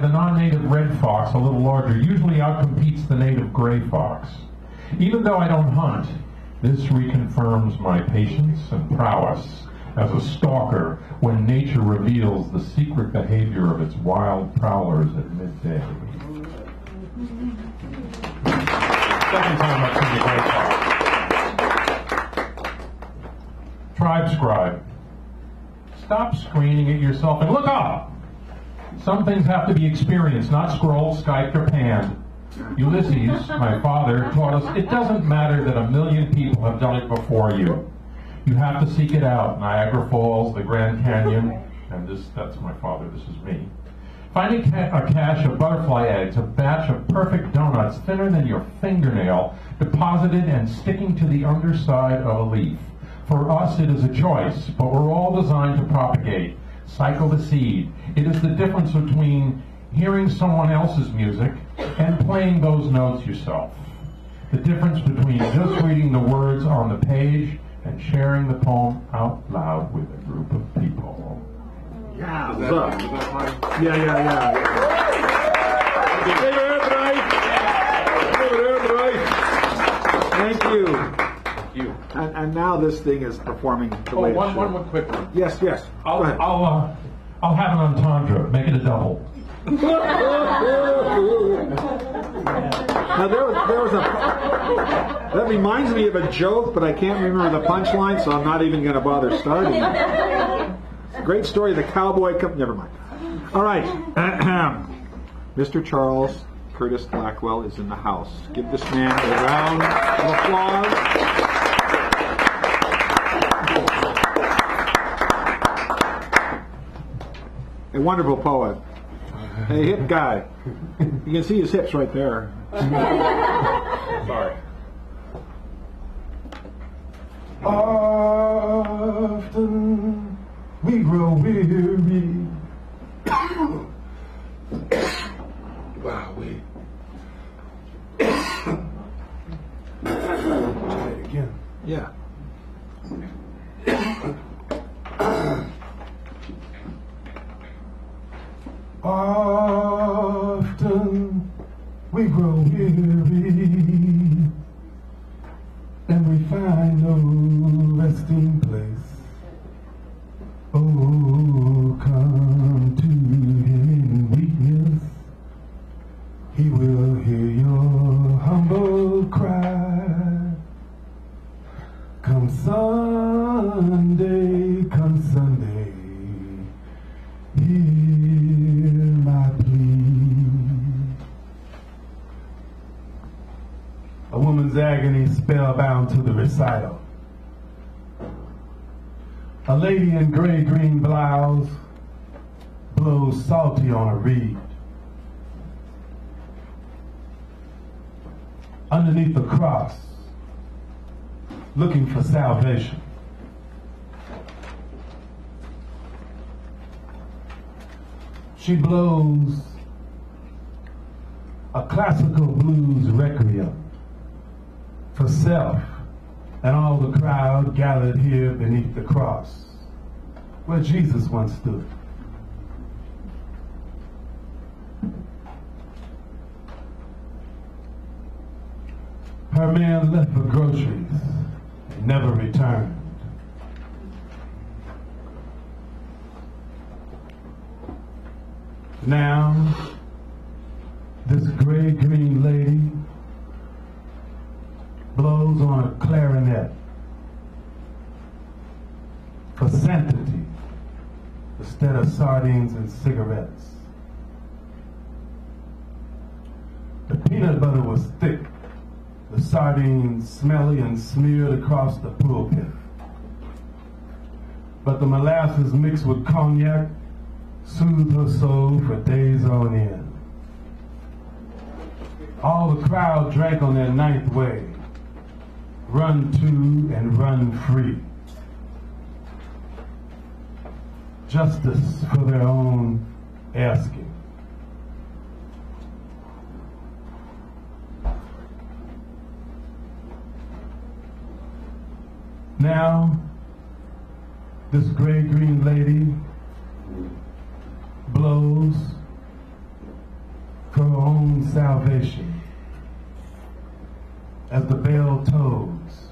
the non-native red fox, a little larger, usually outcompetes the native gray fox. Even though I don't hunt, this reconfirms my patience and prowess as a stalker when nature reveals the secret behavior of its wild prowlers at midday. Second time I've seen the gray fox. Tribe scribe. Stop screening at yourself and look up! Some things have to be experienced, not scrolled, Skyped, or panned. Ulysses, my father, taught us it doesn't matter that 1 million people have done it before you. You have to seek it out. Niagara Falls, the Grand Canyon, and that's my father, this is me. Finding a cache of butterfly eggs, a batch of perfect donuts thinner than your fingernail, deposited and sticking to the underside of a leaf. For us, it is a choice, but we're all designed to propagate, cycle the seed. It is the difference between hearing someone else's music and playing those notes yourself. The difference between just reading the words on the page and sharing the poem out loud with a group of people. Yeah, look. Yeah. Thank you. Thank you. And now this thing is performing the way it should. One more quick one. Yes. Go ahead. I'll have an entendre. Make it a double. Now there was a that reminds me of a joke, but I can't remember the punchline, so I'm not even going to bother starting. Great story. The cowboy. Never mind. All right, Mr. Charles Curtis Blackwell is in the house. Give this man a round of applause. A wonderful poet. A hip guy. You can see his hips right there. Sorry. Often we grow weary. Wow, wait. Try it again. Yeah. Often we grow weary, and we find no resting place. Oh, come to him in weakness. He will hear your humble cry. Come Sunday, hear my plea. A woman's agony spellbound to the recital. A lady in gray-green blouse blows salty on a reed. Underneath the cross, looking for salvation. She blows a classical blues requiem for self and all the crowd gathered here beneath the cross, where Jesus once stood. Her man left for groceries and never returned. Now, this gray-green lady blows on a clarinet for sanctity instead of sardines and cigarettes. The peanut butter was thick, the sardines smelly and smeared across the pulpit. But the molasses mixed with cognac soothed her soul for days on end. All the crowd drank on their ninth way, run to and run free. Justice for their own asking. Now, this gray-green lady blows own salvation. As the bell tolls,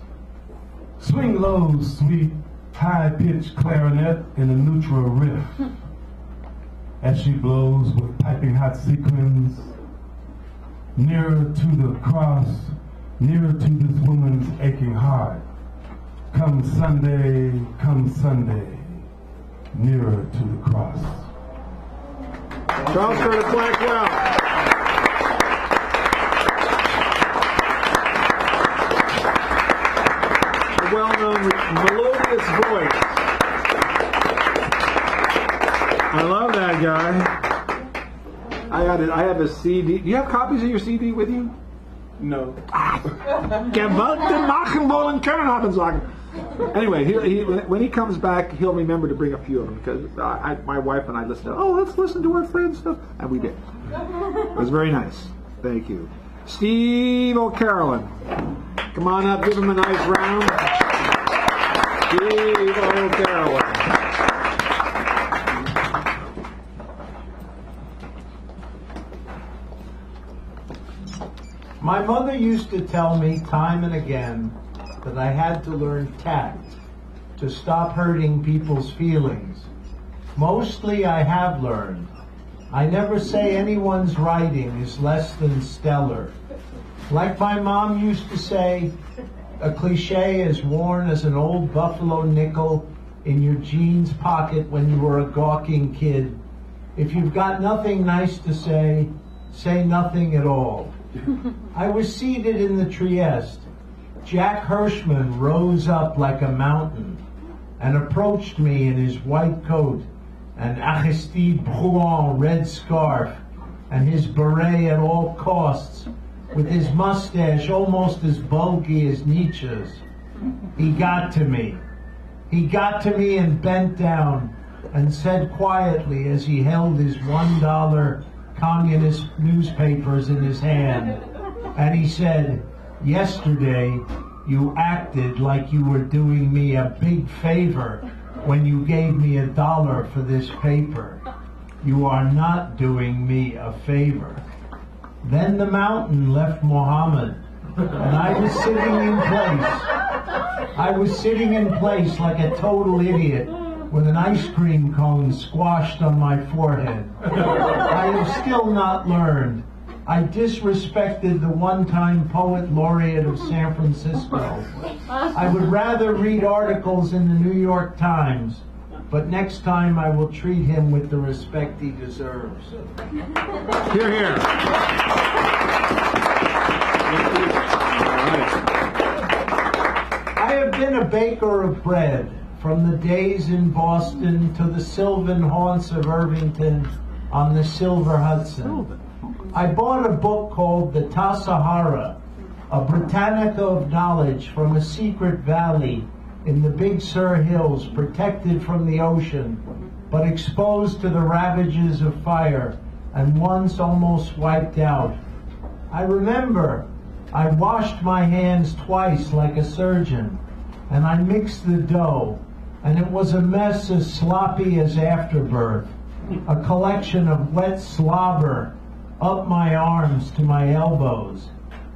swing low, sweet, high-pitched clarinet in a neutral riff. As she blows with piping hot sequins, nearer to the cross, nearer to this woman's aching heart. Come Sunday, nearer to the cross. Charles Curtis Blackwell. The well-known melodious voice. I love that guy. I have a CD. Do you have copies of your CD with you? No. Gewalt machen wollen können haben sagen. Anyway, when he comes back, he'll remember to bring a few of them because my wife and I listened to. Oh, let's listen to our friends' stuff, and we did. It was very nice. Thank you, Steve O'Carolan. Come on up, give him a nice round. Steve O'Carolan. My mother used to tell me time and again that I had to learn tact to stop hurting people's feelings. Mostly I have learned. I never say anyone's writing is less than stellar. Like my mom used to say, a cliche as worn as an old buffalo nickel in your jeans pocket when you were a gawking kid. If you've got nothing nice to say nothing at all. I was seated in the Trieste. Jack Hirschman rose up like a mountain and approached me in his white coat and Aristide Bruant red scarf and his beret at all costs with his mustache almost as bulky as Nietzsche's. He got to me. He got to me and bent down and said quietly as he held his $1 communist newspapers in his hand, and he said, "Yesterday you acted like you were doing me a big favor when you gave me $1 for this paper. You are not doing me a favor." Then the mountain left Muhammad, and I was sitting in place. I was sitting in place like a total idiot with an ice cream cone squashed on my forehead. I have still not learned. I disrespected the one-time poet laureate of San Francisco. I would rather read articles in the New York Times, but next time I will treat him with the respect he deserves. Hear, hear. I have been a baker of bread from the days in Boston to the sylvan haunts of Irvington on the Silver Hudson. I bought a book called The Tasahara, a Britannica of knowledge from a secret valley in the Big Sur Hills, protected from the ocean, but exposed to the ravages of fire and once almost wiped out. I remember I washed my hands twice like a surgeon, and I mixed the dough, and it was a mess as sloppy as afterbirth, a collection of wet slobber up my arms to my elbows.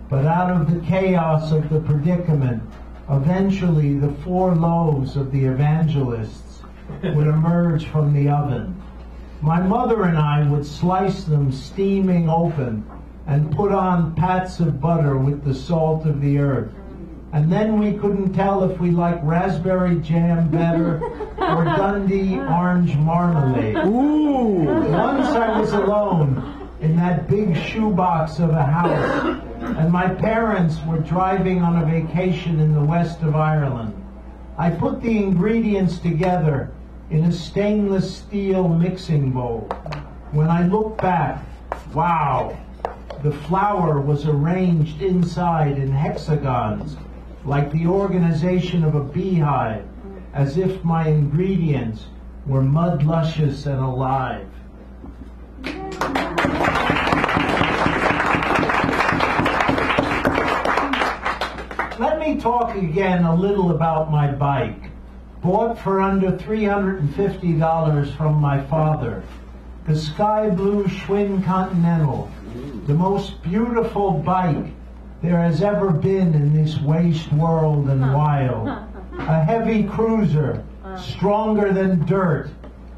But out of the chaos of the predicament, eventually the 4 loaves of the evangelists would emerge from the oven. My mother and I would slice them steaming open and put on pats of butter with the salt of the earth. And then we couldn't tell if we liked raspberry jam better or Dundee orange marmalade. Ooh. Once I was alone in that big shoebox of a house, and my parents were driving on a vacation in the west of Ireland. I put the ingredients together in a stainless steel mixing bowl. When I look back, wow, the flour was arranged inside in hexagons, like the organization of a beehive, as if my ingredients were mud luscious and alive. Let me talk again a little about my bike. Bought for under $350 from my father. The sky blue Schwinn Continental. the most beautiful bike there has ever been in this waste world and wild. A heavy cruiser, stronger than dirt,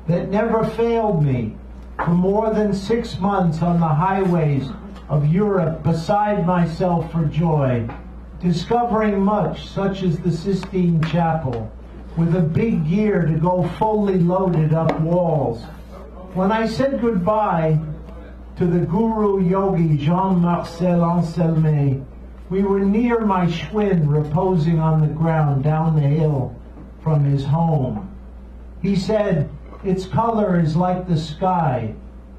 that never failed me for more than 6 months on the highways of Europe beside myself for joy, discovering much, such as the Sistine Chapel, with a big gear to go fully loaded up walls. When I said goodbye to the guru yogi Jean-Marcel Anselme, we were near my Schwinn reposing on the ground down the hill from his home. He said, "Its color is like the sky."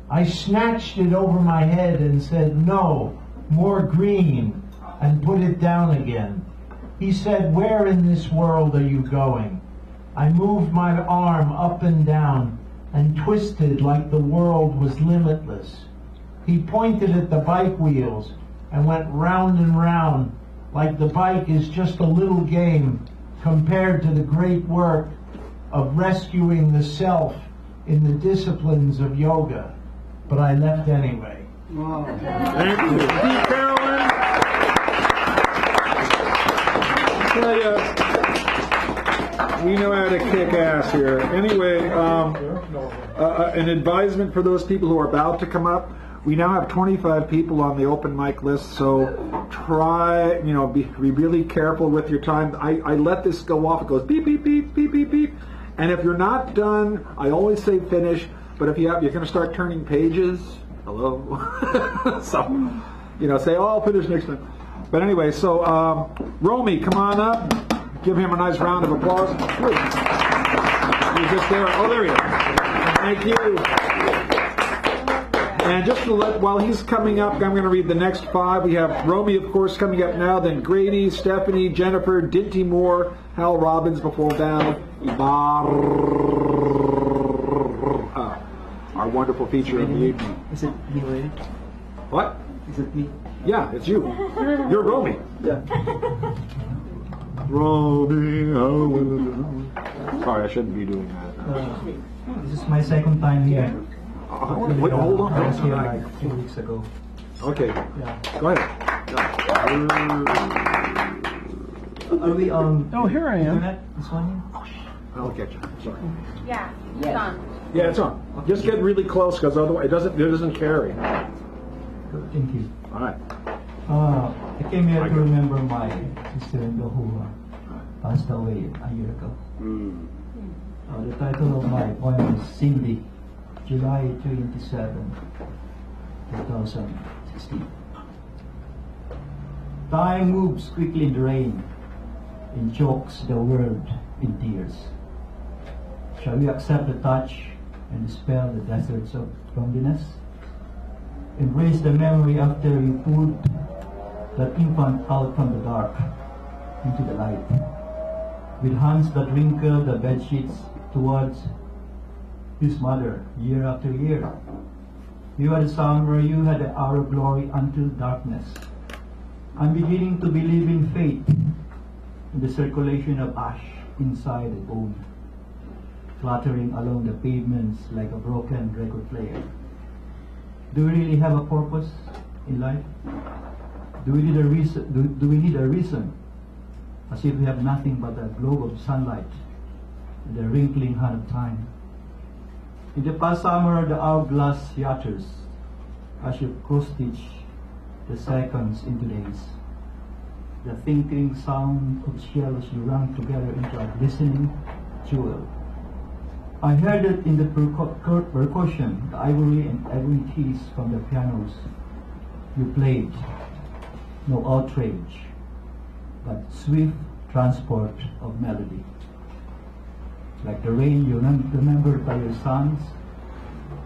I snatched it over my head and said, "No, more green," and put it down again. He said, "Where in this world are you going?" I moved my arm up and down and twisted like the world was limitless. He pointed at the bike wheels and went round and round like the bike is just a little game compared to the great work of rescuing the self in the disciplines of yoga. But I left anyway. Wow. Thank you. Steve Carolyn. Tell you, we know how to kick ass here. Anyway, an advisement for those people who are about to come up. We now have 25 people on the open mic list, so try, be really careful with your time. I let this go off. It goes beep, beep, beep, beep, beep, beep. And if you're not done, I always say finish, but if you're going to start turning pages, hello. So, say, "Oh, I'll finish next time." But anyway, so, Romy, come on up. Give him a nice round of applause. He's just there. Oh, there he is. Thank you. And just to while he's coming up, I'm going to read the next 5. We have Romy, of course, coming up now, then Grady, Stephanie, Jennifer, Dinty Moore, Hal Robbins before Val, our wonderful feature of the evening. Is it me, Ray? What? Is it me? Yeah, it's you. You're Romy. Yeah. Romy, sorry, I shouldn't be doing that. This is my second time here. Wait, hold on. I was here like 2 weeks ago. Okay, Yeah. go ahead. Are we on? Oh, here I am. Internet? This one? I'll get you. Sorry. Yeah, it's on. Yeah, it's on. Just get really close, because otherwise it doesn't carry. Good, thank you. All right. I came here to remember my sister-in-law who passed away a year ago. The title of my poem is Cindy, July 27, 2016. Time moves quickly in the rain and chokes the world in tears. Shall we accept the touch and dispel the deserts of loneliness? Embrace the memory after you pulled that infant out from the dark into the light. With hands that wrinkle the bedsheets towards his mother year after year. You had a summer, you had the hour of glory until darkness. I'm beginning to believe in fate, in the circulation of ash inside a bone, fluttering along the pavements like a broken record player. Do we really have a purpose in life? Do we need a reason? Do we need a reason? As if we have nothing but a globe of sunlight and the wrinkling hand of time. In the past summer, the hourglass yatters as you cross-stitch the seconds into days. The tinkling sound of shells you run together into a glistening jewel. I heard it in the percussion, the ivory and ebony keys from the pianos you played. No outrage, but swift transport of melody. Like the rain you remembered by your sons,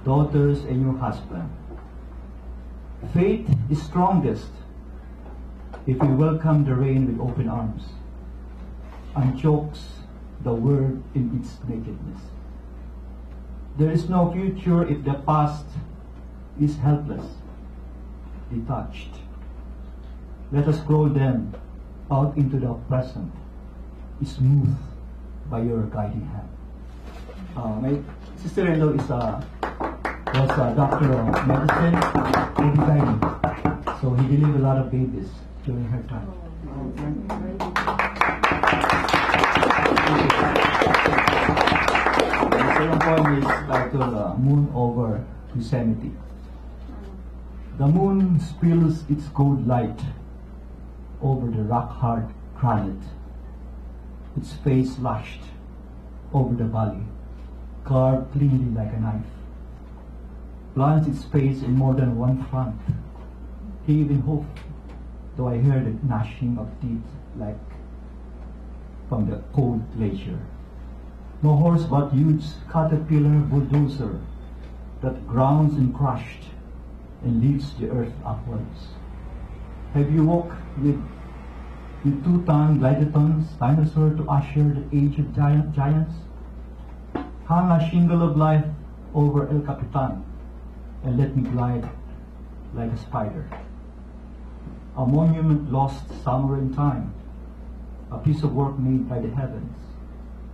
daughters, and your husband. Faith is strongest if we welcome the rain with open arms and chokes the world in its nakedness. There is no future if the past is helpless, detached. Let us grow them out into the present, smooth by your guiding hand. My sister-in-law was a doctor of medicine and guiding. delivered a lot of babies during her time. The second poem is titled Moon Over Yosemite. The moon spills its gold light over the rock-hard granite, its face lashed over the valley, carved cleanly like a knife. Plunged its face in more than one front. He even hoped, though I heard the gnashing of teeth like from the cold glacier. No horse but huge caterpillar bulldozer that grounds and crushed and lifts the earth upwards. Have you walked with 2-ton glidetons, dinosaur to usher the age of giants? Hang a shingle of life over El Capitan and let me glide like a spider. A monument lost somewhere in time, a piece of work made by the heavens.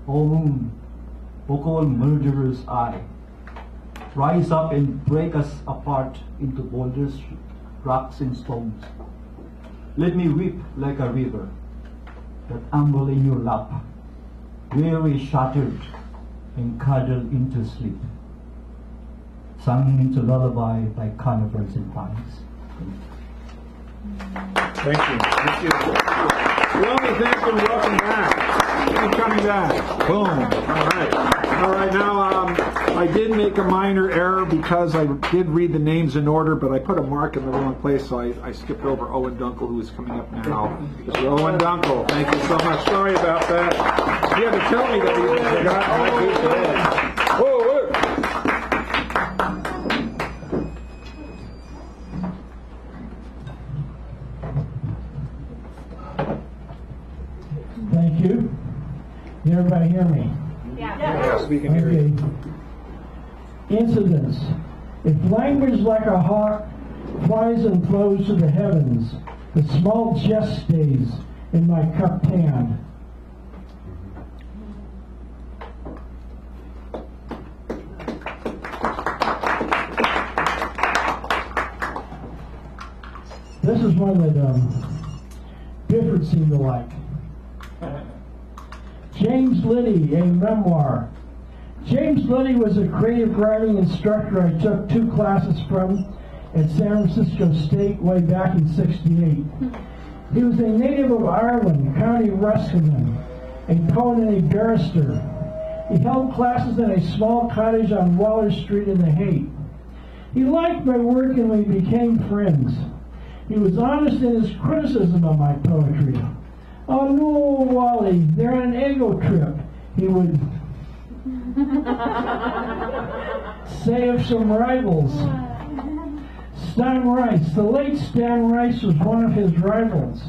O moon, O cold murderer's eye, rise up and break us apart into boulders, rocks and stones. Let me weep like a river that amble in your lap, weary shattered and cuddled into sleep, sung into lullaby by conifers and pines. Thank you. Thank you. Well, thanks and welcome back. Keep coming back. Boom. All right. All right. Now, I did make a minor error because I did read the names in order, but I put a mark in the wrong place, so I skipped over Owen Dunkel, who is coming up now. Mr. Owen Dunkel, thank you so much. Sorry about that. You had to tell me that he was forgotten. I do today. Whoa, whoa. Thank you. Can everybody hear me? Yes, we can hear you. Incidents. If language like a hawk flies and flows to the heavens, the small jest stays in my cupped hand. This is one that Bifford seemed to like. James Liddy, a memoir. James Liddy was a creative writing instructor I took 2 classes from at San Francisco State way back in '68. He was a native of Ireland, County Roscommon, a poet and a barrister. He held classes in a small cottage on Waller Street in The Hague. He liked my work and we became friends. He was honest in his criticism of my poetry. "Oh no, Wally, they're on an ego trip," he would say of some rivals. Stan Rice, the late Stan Rice was one of his rivals.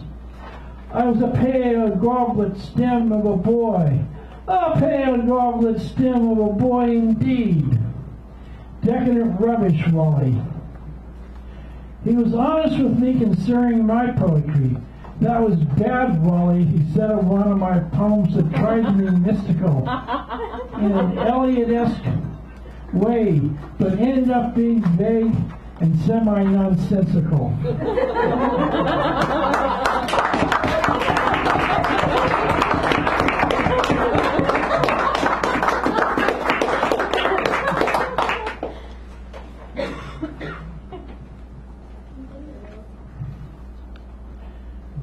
"I was a pale goblet stem of a boy, a pale goblet stem of a boy indeed." Decadent rubbish, Wally. He was honest with me concerning my poetry. "That was bad, Wally," he said of one of my poems that tried to be mystical in an Eliot-esque way, but ended up being vague and semi-nonsensical.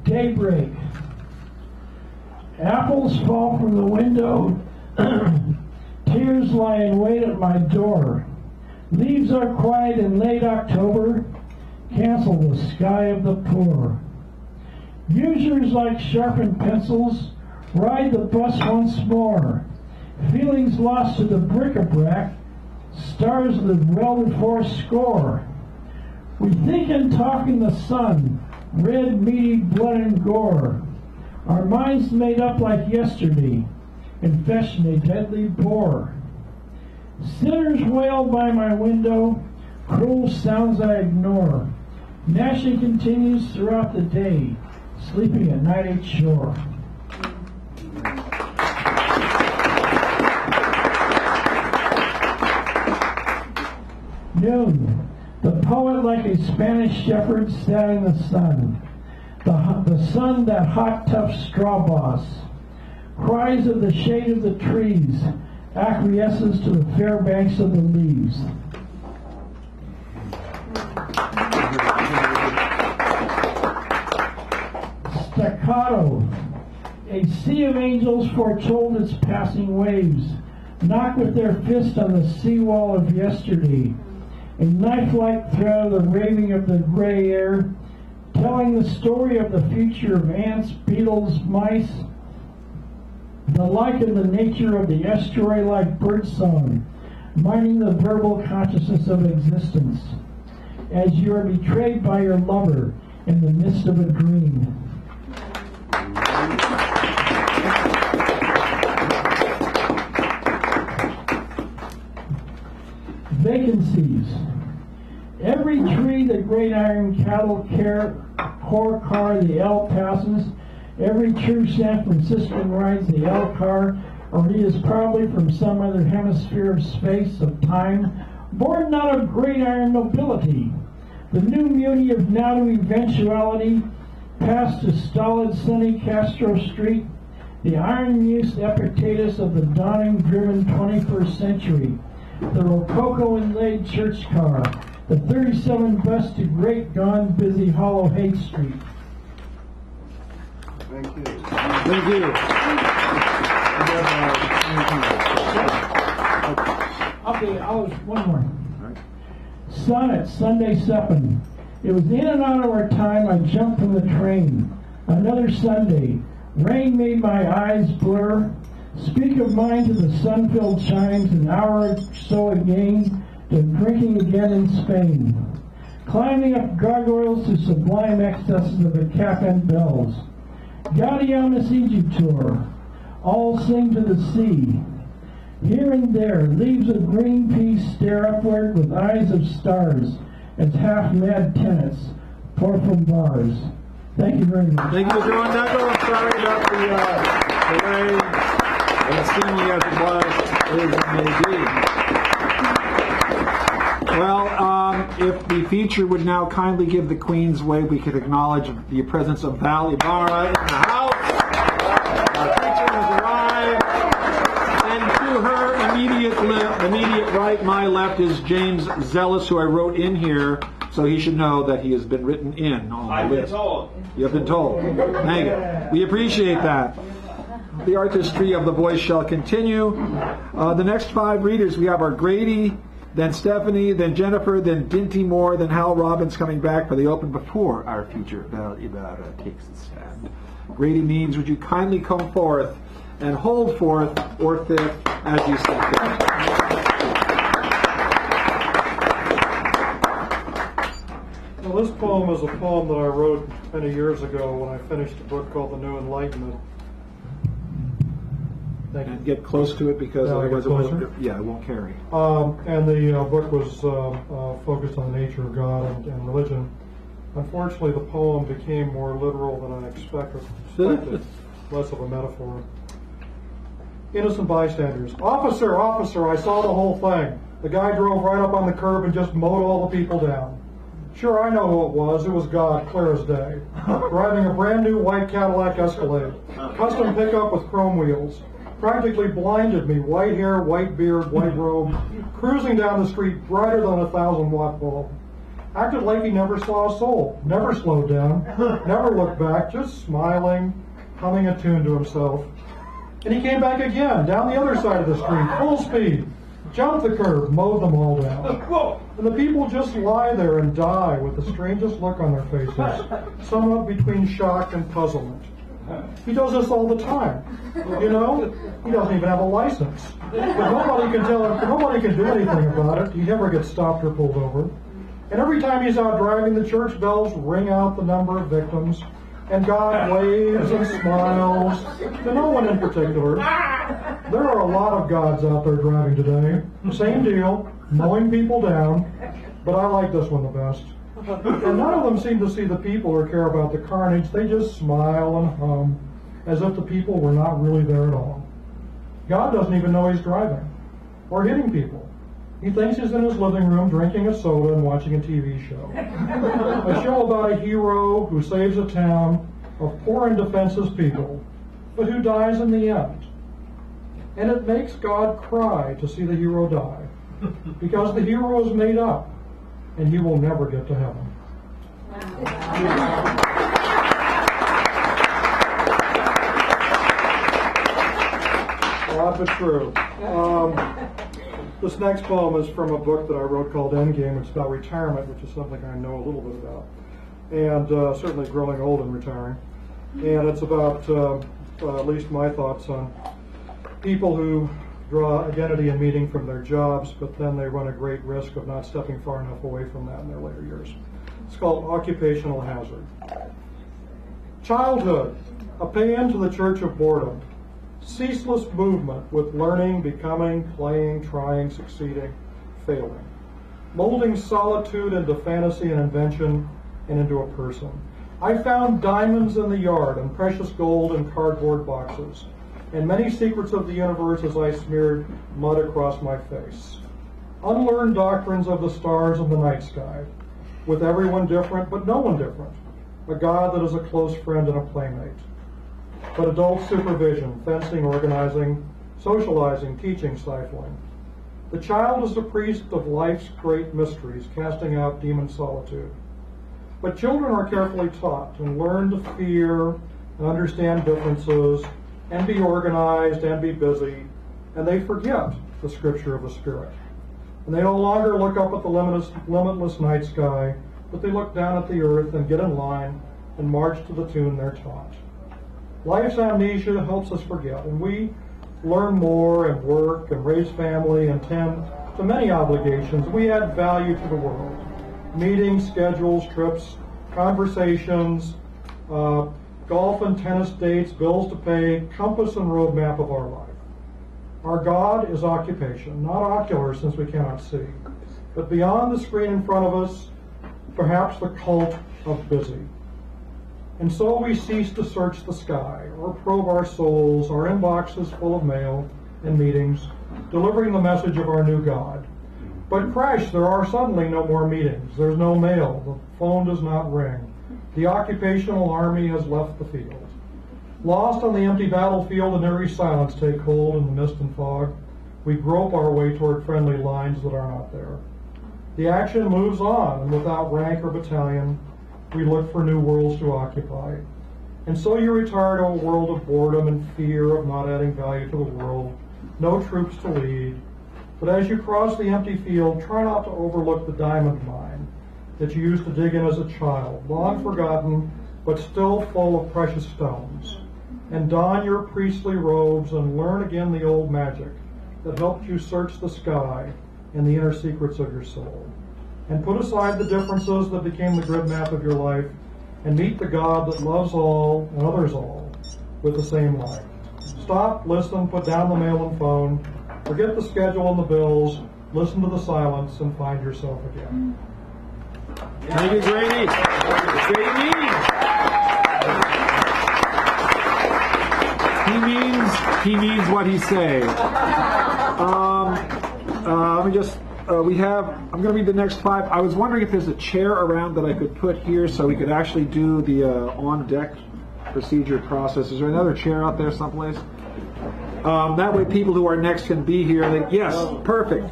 Daybreak. Apples fall from the window. Tears lie in wait at my door. Leaves are quiet in late October. Cancel the sky of the poor. Users like sharpened pencils ride the bus once more. Feelings lost to the bric-a-brac. Stars live well before score. We think and talk in the sun. Red, meaty blood and gore. Our minds made up like yesterday, and fashion a deadly bore. Sinners wail by my window, cruel sounds I ignore. Gnashing continues throughout the day, sleeping at night at shore. Noon. The poet, like a Spanish shepherd, sat in the sun. The sun, that hot, tough straw boss, cries of the shade of the trees, acquiesces to the fair banks of the leaves. Staccato, a sea of angels foretold its passing waves, knock with their fist on the seawall of yesterday. A knife-like thread of the raving of the gray air, telling the story of the future of ants, beetles, mice, the like of the nature of the estuary-like birdsong, mining the verbal consciousness of existence, as you are betrayed by your lover in the midst of a dream. Vacancies. Every tree the great iron cattle core car, the L passes. Every true San Franciscan rides the L car, or he is probably from some other hemisphere of space, of time, born not of great iron nobility. The new muni of now to eventuality, past to stolid sunny Castro Street, the iron muse Epictetus of the dawning driven 21st century, the Rococo inlaid church car, the 37 bus to great gone busy hollow Haight Street. Thank you. Thank you. Okay, one more. Sonnet, Sunday Suppin. It was in and out of our time, I jumped from the train. Another Sunday. Rain made my eyes blur. Speak of mine to the sun-filled chimes, an hour or so again, to drinking again in Spain. Climbing up gargoyles to sublime excesses of the cap and bells. Gaudiamus Egyptor, all sing to the sea. Here and there, leaves of green peas stare upward with eyes of stars, as half-mad tenants pour from bars. Thank you very much. Thank you, John Knuckle. I'm sorry about the delay. As seemingly as it was, is it may be. Well, if the feature would now kindly give the Queen's wave, we could acknowledge the presence of Val Ibarra in the house. Our feature has arrived. And to her immediate right, my left, is James Zealous, who I wrote in here, so he should know that he has been written in on the list. I've been told. You have been told. Thank you. We appreciate that. The artistry of the voice shall continue. The next 5 readers, we have our Grady, then Stephanie, then Jennifer, then Dinty Moore, then Hal Robbins coming back for the open before our feature, Val Ibarra takes the stand. Grady Means, would you kindly come forth and hold forth or fifth as you see fit. Well, this poem is a poem that I wrote many years ago when I finished a book called The New Enlightenment. And get close to it because otherwise it won't carry. And the book was focused on the nature of God and religion. Unfortunately, the poem became more literal than I expected, less of a metaphor. Innocent bystanders. Officer, officer, I saw the whole thing. The guy drove right up on the curb and just mowed all the people down. Sure, I know who it was. It was God, clear as day. Driving a brand new white Cadillac Escalade. Custom pickup with chrome wheels. Practically blinded me. White hair, white beard, white robe. Cruising down the street brighter than a 1,000-watt bulb. Acted like he never saw a soul. Never slowed down. Never looked back. Just smiling, humming a tune to himself. And he came back again, down the other side of the street, full speed. Jumped the curb, mowed them all down. And the people just lie there and die with the strangest look on their faces, somewhat between shock and puzzlement. He does this all the time. You know, he doesn't even have a license. But nobody can do anything about it. He never gets stopped or pulled over. And every time he's out driving, the church bells ring out the number of victims, and God waves and smiles to no one in particular. There are a lot of gods out there driving today. Same deal, mowing people down, but I like this one the best. And none of them seem to see the people or care about the carnage. They just smile and hum as if the people were not really there at all. God doesn't even know he's driving or hitting people. He thinks he's in his living room drinking a soda and watching a TV show. A show about a hero who saves a town of poor and defenseless people, but who dies in the end. And it makes God cry to see the hero die, because the hero is made up, and he will never get to heaven. Odd but true. This next poem is from a book that I wrote called Endgame. It's about retirement, which is something I know a little bit about, and certainly growing old and retiring. And it's about, at least my thoughts on people who draw identity and meaning from their jobs, but then they run a great risk of not stepping far enough away from that in their later years. It's called Occupational Hazard. Childhood, a paean to the church of boredom. Ceaseless movement with learning, becoming, playing, trying, succeeding, failing. Molding solitude into fantasy and invention and into a person. I found diamonds in the yard and precious gold in cardboard boxes, and many secrets of the universe as I smeared mud across my face. Unlearned doctrines of the stars and the night sky, with everyone different but no one different. A God that is a close friend and a playmate. But adult supervision, fencing, organizing, socializing, teaching, stifling. The child is the priest of life's great mysteries, casting out demon solitude. But children are carefully taught and learn to fear and understand differences and be organized and be busy, and they forget the scripture of the Spirit. And they no longer look up at the limitless night sky, but they look down at the earth and get in line and march to the tune they're taught. Life's amnesia helps us forget, and we learn more and work and raise family and tend to many obligations. We add value to the world. Meetings, schedules, trips, conversations, golf and tennis dates, bills to pay, compass and roadmap of our life. Our God is occupation, not ocular since we cannot see, but beyond the screen in front of us, perhaps the cult of busy. And so we cease to search the sky or probe our souls, our inboxes full of mail and meetings, delivering the message of our new God. But crash, there are suddenly no more meetings. There's no mail. The phone does not ring. The occupational army has left the field. Lost on the empty battlefield, and every silence take hold in the mist and fog, we grope our way toward friendly lines that are not there. The action moves on, and without rank or battalion, we look for new worlds to occupy. And so you retire to a world of boredom and fear of not adding value to the world, no troops to lead. But as you cross the empty field, try not to overlook the diamond mine that you used to dig in as a child, long forgotten, but still full of precious stones. And don your priestly robes and learn again the old magic that helped you search the sky and the inner secrets of your soul. And put aside the differences that became the grid map of your life, and meet the God that loves all and others all with the same light. Stop, listen, put down the mail and phone, forget the schedule and the bills, listen to the silence, and find yourself again. Thank you, Brady. He means what he says. Let me just. I'm going to read the next 5. I was wondering if there's a chair around that I could put here so we could actually do the on-deck procedure process. Is there another chair out there someplace? That way people who are next can be here. Yes, perfect.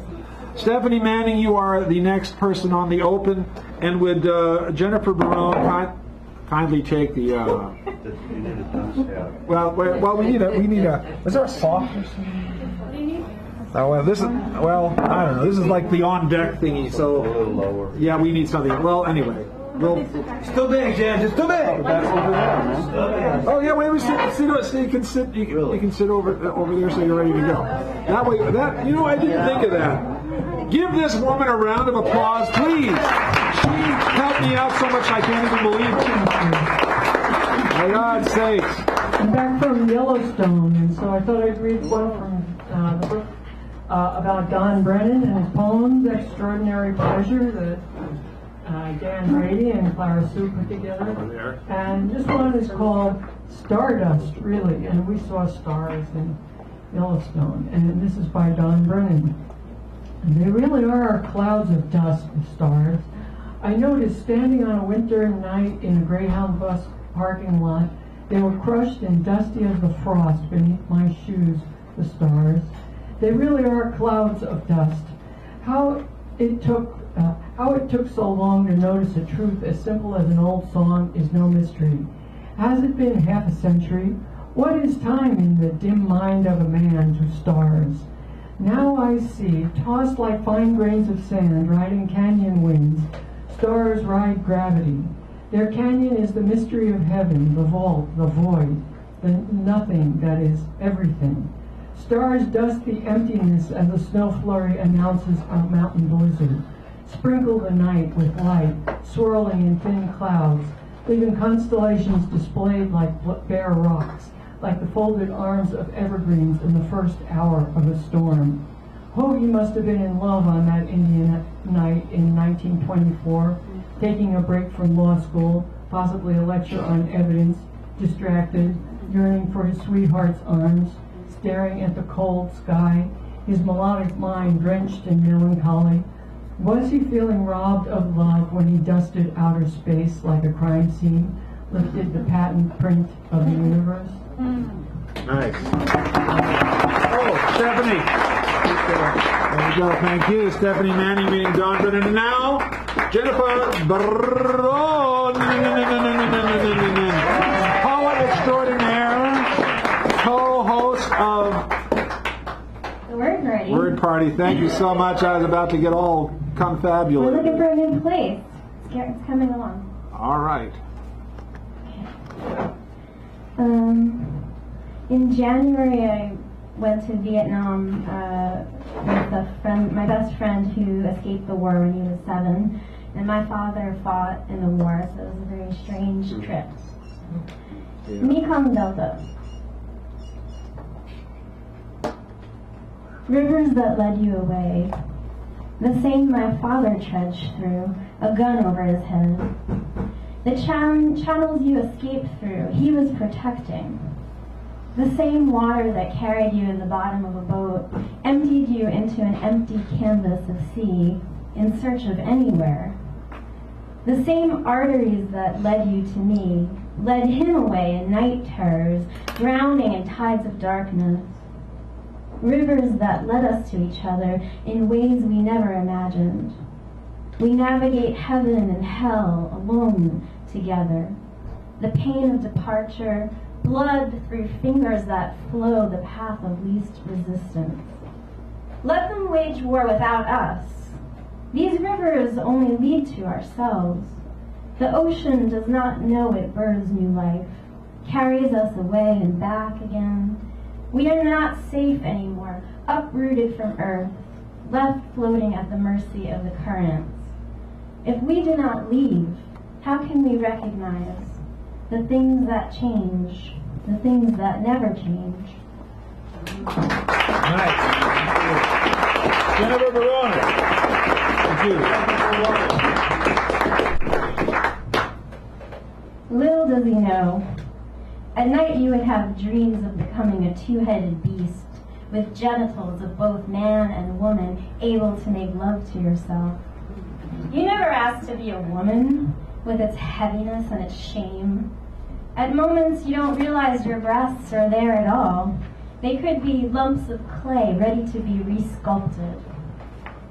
Stephanie Manning, you are the next person on the open. And would Jennifer Barone kindly take the... Well, we need a... Is there a soft? Oh, well, this is, well, I don't know. This is like the on-deck thingy, so... A little lower. Yeah, we need something. Well, anyway. Still big, Jan. It's still big. Oh, yeah, wait, so you can sit, you can sit over there so you're ready to go. That way, I didn't think of that. Give this woman a round of applause, please. She helped me out so much I can't even believe it. For God's sakes. I'm back from Yellowstone, and so I thought I'd read one from the book about Don Brennan and his poems, Extraordinary Pleasure, that Dan Brady and Clara Sue put together. And this one is called Stardust, really, and we saw stars in Yellowstone. And this is by Don Brennan. They really are clouds of dust, the stars. I noticed standing on a winter night in a Greyhound bus parking lot, they were crushed and dusty as the frost beneath my shoes, the stars. They really are clouds of dust. How it took so long to notice a truth as simple as an old song is no mystery. Has it been half a century? What is time in the dim mind of a man to stars? Now I see, tossed like fine grains of sand, riding canyon winds, stars ride gravity. Their canyon is the mystery of heaven, the vault, the void, the nothing that is everything. Stars dust the emptiness as a snow flurry announces a mountain blizzard. Sprinkle the night with light, swirling in thin clouds, leaving constellations displayed like bare rocks, like the folded arms of evergreens in the first hour of a storm. Hoagie must have been in love on that Indian night in 1924, taking a break from law school, possibly a lecture on evidence, distracted, yearning for his sweetheart's arms, staring at the cold sky, his melodic mind drenched in melancholy. Was he feeling robbed of love when he dusted outer space like a crime scene, lifted the patent print of the universe? Nice. Oh, Stephanie. There you go. Thank you. Stephanie Manning meeting Don Brennan. And now, Jennifer poet extraordinaire, co-host of The Word Party. Word Party. Thank you so much. I was about to get all We're confabulated. looking for a new place. It's coming along. All right. In January, I went to Vietnam with a friend, my best friend, who escaped the war when he was 7, and my father fought in the war, so it was a very strange trip. Mekong Delta. Rivers that led you away, the same my father trudged through, a gun over his head. The channels you escaped through, he was protecting. The same water that carried you in the bottom of a boat emptied you into an empty canvas of sea in search of anywhere. The same arteries that led you to me led him away in night terrors, drowning in tides of darkness. Rivers that led us to each other in ways we never imagined. We navigate heaven and hell alone together. The pain of departure, blood through fingers that flow the path of least resistance. Let them wage war without us. These rivers only lead to ourselves. The ocean does not know it births new life, carries us away and back again. We are not safe anymore, uprooted from earth, left floating at the mercy of the currents. If we do not leave, how can we recognize the things that change, the things that never change? Nice. Jennifer Barone. Thank you. Little does he know, at night you would have dreams of becoming a two-headed beast, with genitals of both man and woman, able to make love to yourself. You never asked to be a woman, with its heaviness and its shame. At moments you don't realize your breasts are there at all. They could be lumps of clay ready to be resculpted.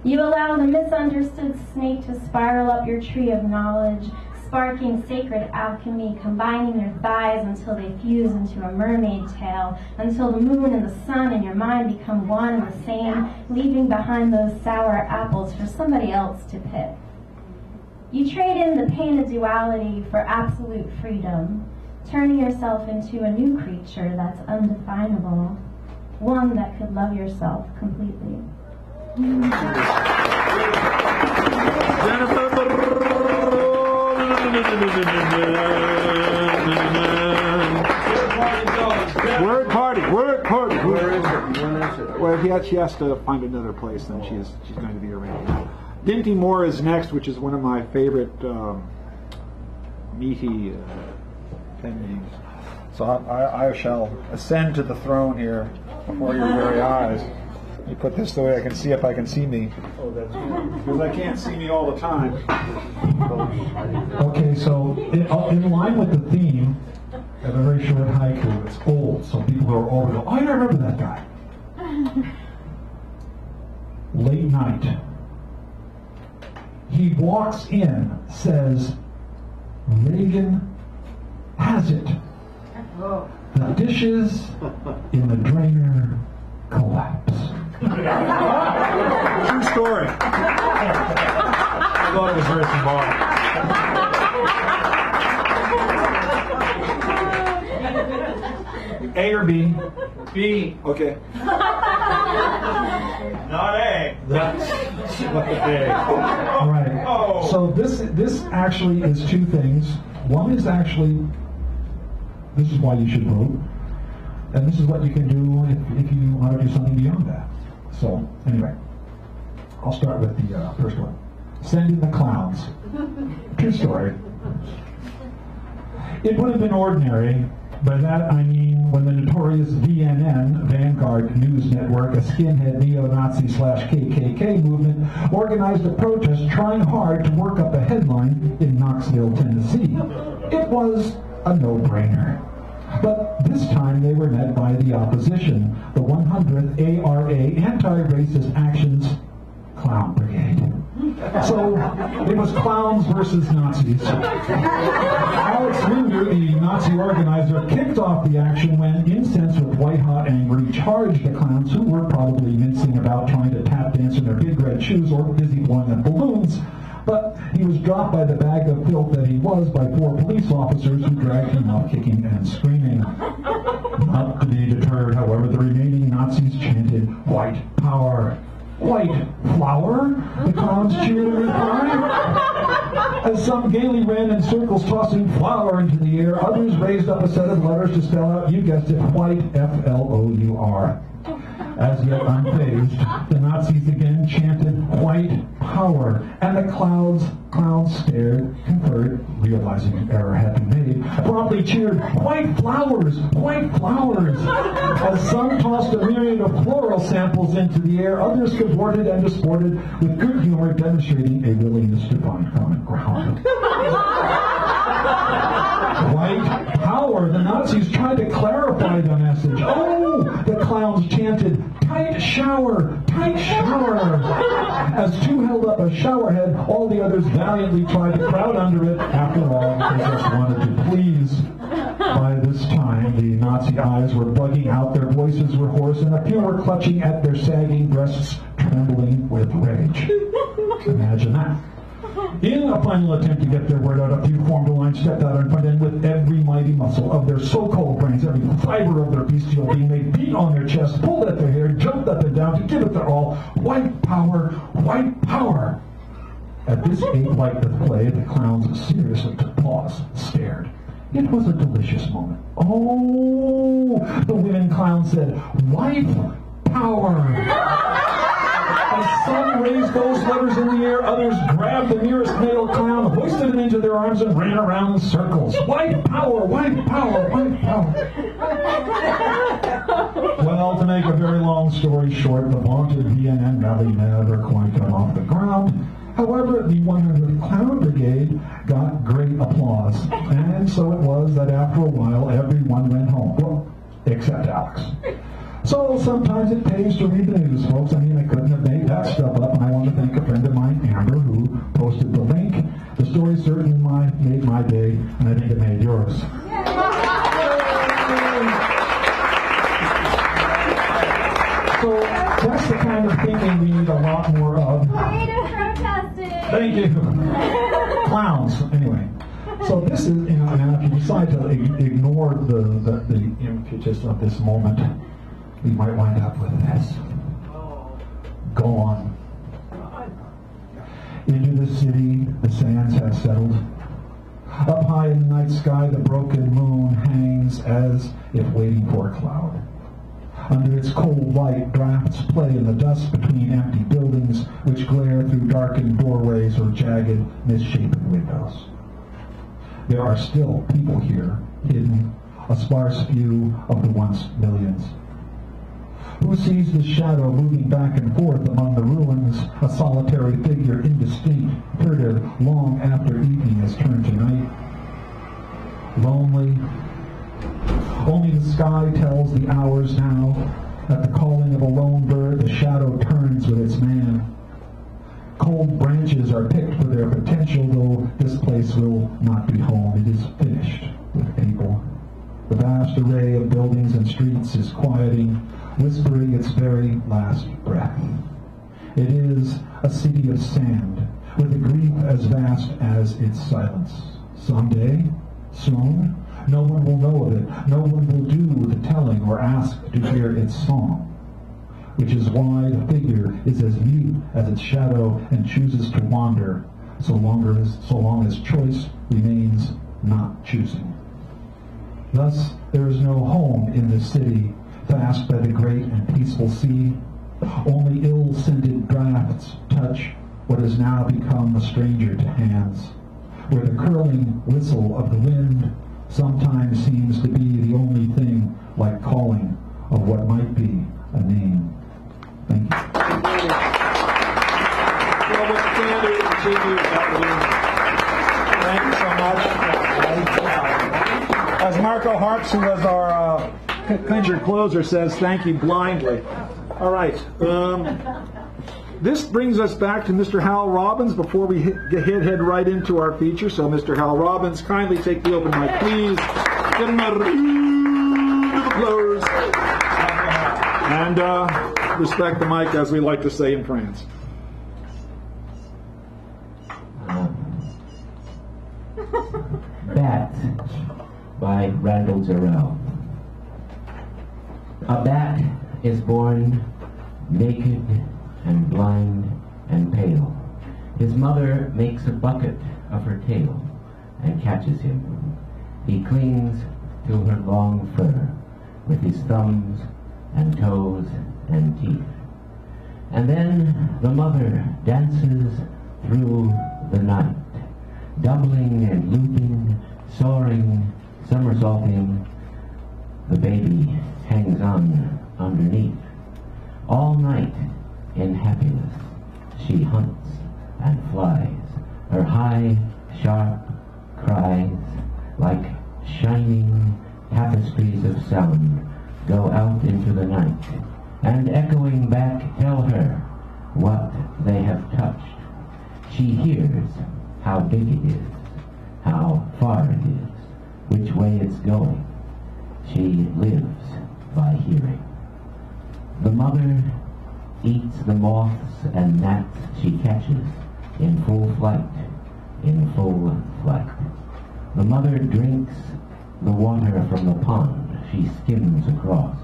You allow the misunderstood snake to spiral up your tree of knowledge, sparking sacred alchemy, combining your thighs until they fuse into a mermaid tail, until the moon and the sun and your mind become one and the same, leaving behind those sour apples for somebody else to pick. You trade in the pain of duality for absolute freedom, turning yourself into a new creature that's undefinable, one that could love yourself completely. Word party. Where is it? Well, she has to find another place, then she's going to be around. Dinty Moore is next, which is one of my favorite meaty pen names. So I shall ascend to the throne here before your very eyes. You put this the way I can see if I can see me. Oh, that's good. Because I can't see me all the time. Okay, so in line with the theme of a very short haiku, it's old, so people who are older go, oh, I remember that guy. Late night. He walks in, says, Reagan has it. The dishes in the drainer collapse. True story. I thought it was very symbolic. A or B? B. Okay. Not A. That's what the A. All right. Oh. So this actually is two things. One is actually, this is why you should vote. And this is what you can do if you want to do something beyond that. So, anyway, I'll start with the first one. Send in the clowns. True story. It would have been ordinary. By that I mean when the notorious VNN, Vanguard News Network, a skinhead neo-Nazi/KKK movement, organized a protest trying hard to work up a headline in Knoxville, Tennessee. It was a no-brainer. But this time they were met by the opposition, the 100th ARA Anti-Racist Actions Clown Brigade. So it was clowns versus Nazis. Alex Linder, the Nazi organizer, kicked off the action when, incensed with white-hot anger, he charged the clowns, who were probably mincing about trying to tap dance in their big red shoes or busy blowing up balloons. But he was dropped by the bag of filth that he was by 4 police officers who dragged him off kicking and screaming. Not to be deterred, however, the remaining Nazis chanted, "White power! White flower?" The clowns cheered in reply. As some gaily ran in circles tossing flour into the air, others raised up a set of letters to spell out, you guessed it, white, F-L-O-U-R. As yet unfazed, the Nazis again chanted white power, and the clowns stared, conferred, realizing an error had been made, promptly cheered white flowers, as some tossed a myriad of floral samples into the air, others cavorted and disported with good humor, demonstrating a willingness to find common ground. White power. The Nazis tried to clarify the message. Oh, the clowns chanted, tight shower, tight shower. As 2 held up a shower head, all the others valiantly tried to crowd under it. After all, they just wanted to please. By this time, the Nazi eyes were bugging out, their voices were hoarse, and a few were clutching at their sagging breasts, trembling with rage. Imagine that. In a final attempt to get their word out, a few formed a line, stepped out in front, and with every mighty muscle of their so-called brains, every fiber of their bestial being, they beat on their chest, pulled at their hair, jumped up and down to give it their all. White power, white power. At this ape-like display, the clowns seriously took pause, stared. It was a delicious moment. Oh, the women clowns said, white power. As some raised those letters in the air, others grabbed the nearest male clown, hoisted him into their arms, and ran around in circles. White power, white power, white power. Well, to make a very long story short, the vaunted VNN rally never quite got off the ground. However, the 100th Clown Brigade got great applause. And so it was that after a while, everyone went home. Well, except Alex. So sometimes it pays to read the news, folks. I mean, I couldn't have made that stuff up, and I want to thank a friend of mine, Amber, who posted the link. The story certainly made my day, and I think it made yours. So that's the kind of thinking we need a lot more of. Thank you. Clowns, anyway. So this is, and if you decide to ignore the impetus of this moment, we might wind up with this. Go on. Into the city, the sands have settled. Up high in the night sky, the broken moon hangs as if waiting for a cloud. Under its cold light, drafts play in the dust between empty buildings which glare through darkened doorways or jagged, misshapen windows. There are still people here, hidden, a sparse few of the once millions. Who sees the shadow moving back and forth among the ruins, a solitary figure indistinct, furtive long after evening has turned to night? Lonely. Only the sky tells the hours now. At the calling of a lone bird, the shadow turns with its man. Cold branches are picked for their potential, though this place will not be home. It is finished with people. The vast array of buildings and streets is quieting, whispering its very last breath. It is a city of sand, with a grief as vast as its silence. Someday, soon, no one will know of it. No one will do the telling or ask to hear its song, which is why the figure is as mute as its shadow and chooses to wander, so long as choice remains not choosing. Thus, there is no home in this city, fast by the great and peaceful sea. Only ill-scented drafts touch what has now become a stranger to hands, where the curling whistle of the wind sometimes seems to be the only thing like calling of what might be a name. Thank you. Thank you so much. As Marco Harps, who was our injured closer, says, thank you blindly. All right. This brings us back to Mr. Hal Robbins before we head right into our feature. So, Mr. Hal Robbins, kindly take the open mic, please. Give him a round of applause. And respect the mic, as we like to say in France. Bat by Randall Jarrell. A bat is born naked and blind and pale. His mother makes a bucket of her tail and catches him. He clings to her long fur with his thumbs and toes and teeth. And then the mother dances through the night, doubling and looping, soaring, somersaulting. The baby hangs on underneath. All night in happiness she hunts and flies. Her high, sharp cries, like shining tapestries of sound, go out into the night, and echoing back tell her what they have touched. She hears how big it is, how far it is, which way it's going. She lives by hearing. The mother eats the moths and gnats she catches in full flight, in full flight. The mother drinks the water from the pond she skims across.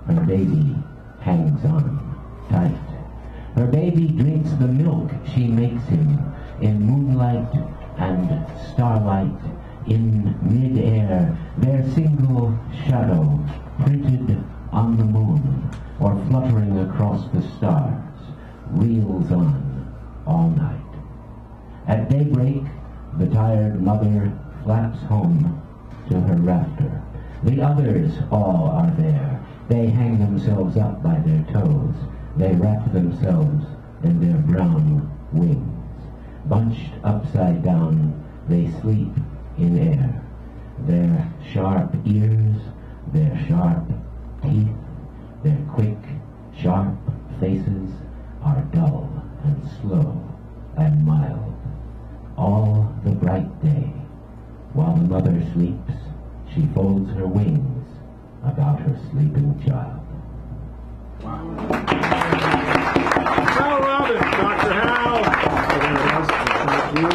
Her baby hangs on tight. Her baby drinks the milk she makes him in moonlight and starlight, in mid-air, their single shadow printed on the moon or fluttering across the stars, reels on all night. At daybreak, the tired mother flaps home to her rafter. The others all are there. They hang themselves up by their toes. They wrap themselves in their brown wings. Bunched upside down, they sleep in air. Their sharp ears, their sharp teeth, their quick, sharp faces are dull and slow and mild. All the bright day, while the mother sleeps, she folds her wings about her sleeping child. Hal Robbins, Dr. Hal. Thank you.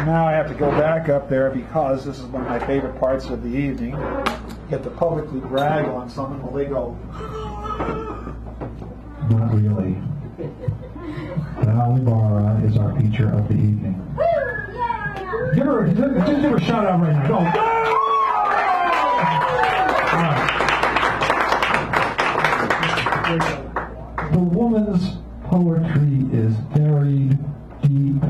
Now I have to go back up there because this is one of my favorite parts of the evening. Get to publicly brag on someone while they go. Not really. Val Ibarra is our feature of the evening. Give her a shout out right now. Go. Right. The woman's poetry is varied, deep,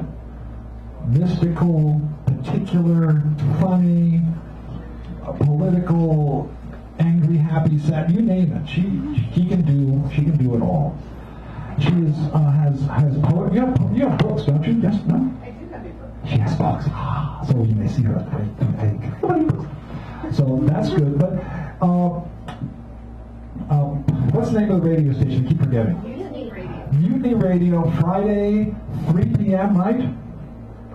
mystical, particular, funny, political, angry. angry, happy, sad, you name it. She can do it all. She has poetry. You have books, don't you? Yes, no? I do have a book. She has books. So you may see her at the So that's good. But what's the name of the radio station? I keep forgetting. Mutiny Radio. Mutiny Radio, Friday, 3 p.m., right?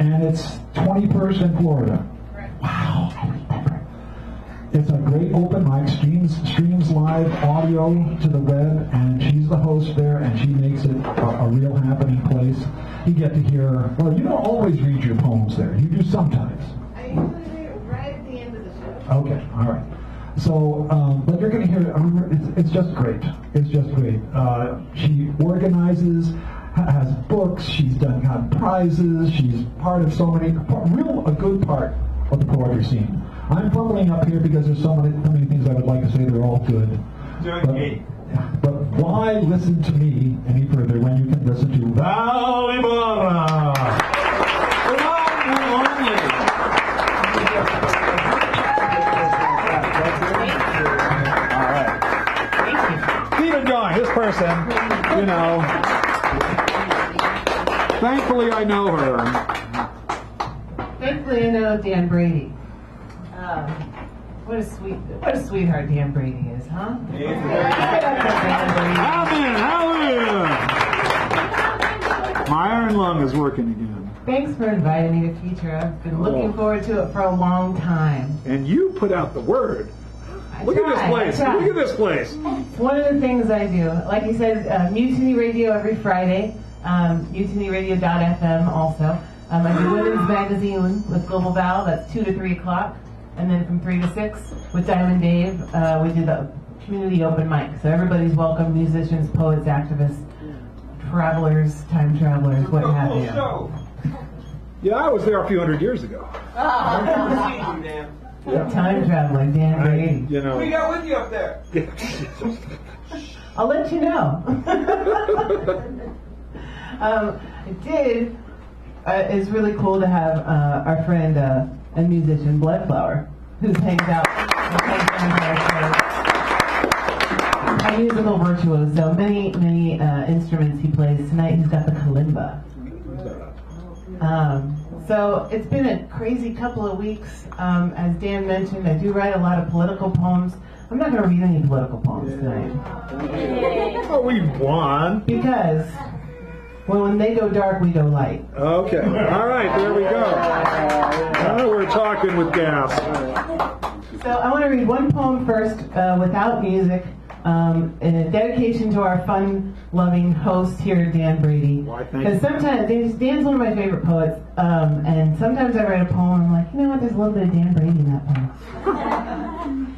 And it's 21st in Florida. Correct. Wow, I remember. It's a great open mic, streams live audio to the web, and she's the host there, and she makes it a real happening place. You get to hear, well, you don't always read your poems there. You do sometimes. I usually read it right at the end of the show. Okay, all right. So, but you're going to hear, it's just great. It's just great. She organizes, has books, she's gotten prizes, she's part of so many, a good part of the poetry scene. I'm fumbling up here because there's so many things I would like to say. They're all good. But why listen to me any further when you can listen to Val Ibarra? Keep it going. This person, you know. Thankfully, I know her. Thankfully, I know Dan Brady. What a sweetheart Dan Brady is, huh? Hallelujah! My iron lung is working again. Thanks for inviting me to feature. I've been looking forward to it for a long time. And you put out the word. Look at this place. Look at this place. It's one of the things I do. Like you said, Mutiny Radio every Friday. MutinyRadio.fm also. I do Women's Magazine with Global Val. That's 2 to 3 o'clock. And then from 3 to 6 with Diamond Dave, we do the community open mic. So everybody's welcome, musicians, poets, activists, travelers, time travelers, what have you. Yeah, I was there a few hundred years ago. Time traveling, Dan Brady. You know. We got with you up there. I'll let you know. It's really cool to have our friend and musician Bloodflower, who hangs out a musical virtuoso. Many instruments he plays. Tonight he's got the kalimba. So it's been a crazy couple of weeks. As Dan mentioned, I do write a lot of political poems. I'm not going to read any political poems tonight. Oh, we won. Because, well, when they go dark, we go light. Okay. All right, there we go. Now we're talking with gas. So I want to read one poem first, without music, in a dedication to our fun-loving host here, Dan Brady. Because sometimes, Dan's one of my favorite poets, and sometimes I write a poem and I'm like, you know what, there's a little bit of Dan Brady in that poem.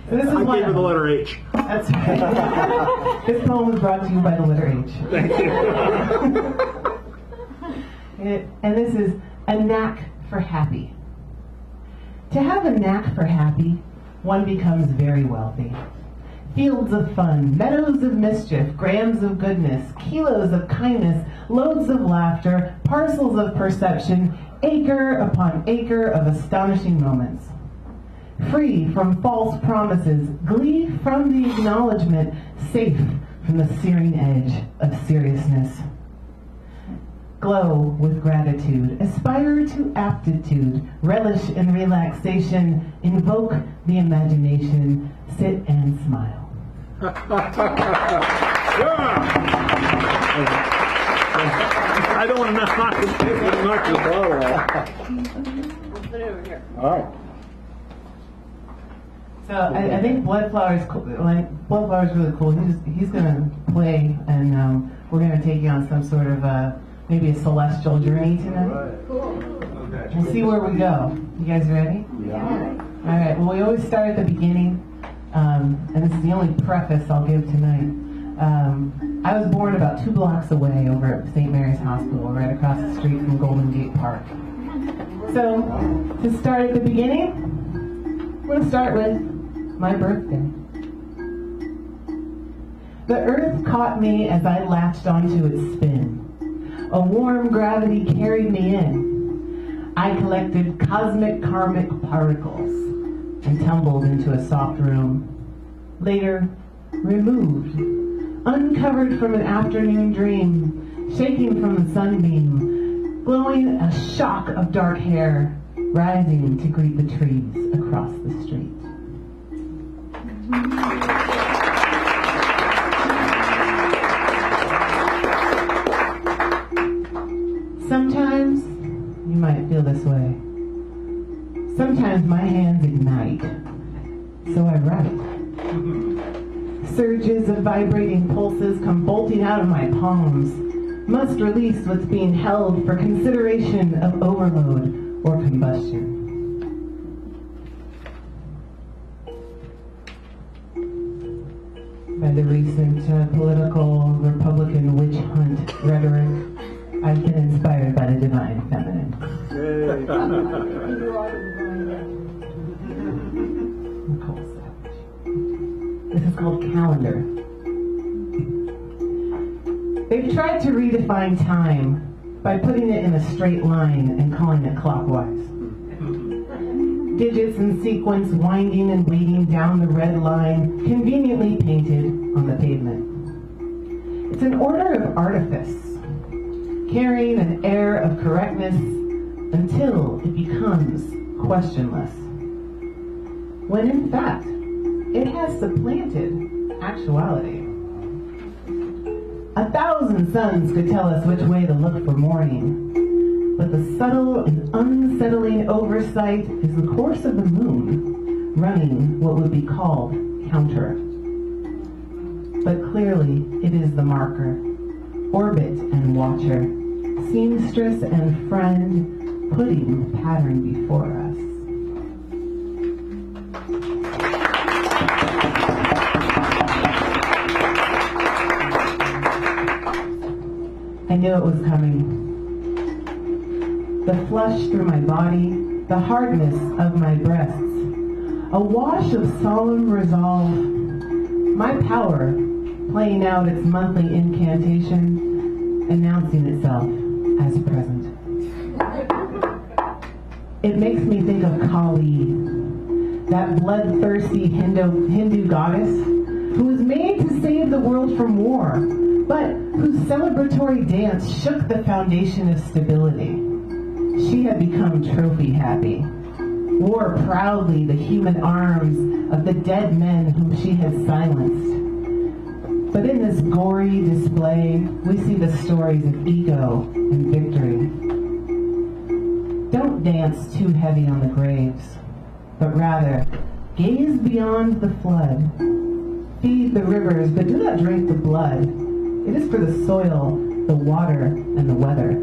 So this is I gave her the letter H. That's right. This poem was brought to you by the letter H. Thank you. And this is A Knack for Happy. To have a knack for happy, one becomes very wealthy. Fields of fun, meadows of mischief, grams of goodness, kilos of kindness, loads of laughter, parcels of perception, acre upon acre of astonishing moments. Free from false promises, glee from the acknowledgement, safe from the searing edge of seriousness. Glow with gratitude, aspire to aptitude, relish in relaxation, invoke the imagination, sit and smile. I don't want to knock the bottle off. Put it over here. All right. So I think Bloodflower's cool. Bloodflower's really cool. He's gonna play, and we're gonna take you on some sort of maybe a celestial journey tonight. Cool. We'll see where we go. You guys ready? Yeah. All right. Well, we always start at the beginning, and this is the only preface I'll give tonight. I was born about 2 blocks away over at St. Mary's Hospital, right across the street from Golden Gate Park. So, to start at the beginning, we're going to start with my birthday. The earth caught me as I latched onto its spin. A warm gravity carried me in. I collected cosmic karmic particles and tumbled into a soft room. later removed, uncovered from an afternoon dream, shaking from the sunbeam, glowing a shock of dark hair, rising to greet the trees across the street. Sometimes you might feel this way. Sometimes my hands ignite, so I write. Surges of vibrating pulses come bolting out of my palms, must release what's being held for consideration of overload or combustion. By the recent political Republican witch hunt rhetoric, I've been inspired by the divine feminine. This is called calendar. They've tried to redefine time by putting it in a straight line and calling it clockwise. Digits in sequence winding and waiting down the red line conveniently painted on the pavement. It's an order of artifice, carrying an air of correctness until it becomes questionless, when in fact it has supplanted actuality. 1,000 suns could tell us which way to look for morning, but the subtle and unsettling oversight is the course of the moon running what would be called counter. But clearly it is the marker, orbit and watcher, seamstress and friend, putting the pattern before us. I knew it was coming. The flush through my body, the hardness of my breasts, a wash of solemn resolve, my power playing out its monthly incantation, announcing itself as present. It makes me think of Kali, that bloodthirsty Hindu goddess who was made to save the world from war, but whose celebratory dance shook the foundation of stability. She had become trophy happy, wore proudly the human arms of the dead men whom she had silenced. But in this gory display, we see the stories of ego and victory. Don't dance too heavy on the graves, but rather gaze beyond the flood. Feed the rivers, but do not drink the blood. It is for the soil, the water, and the weather.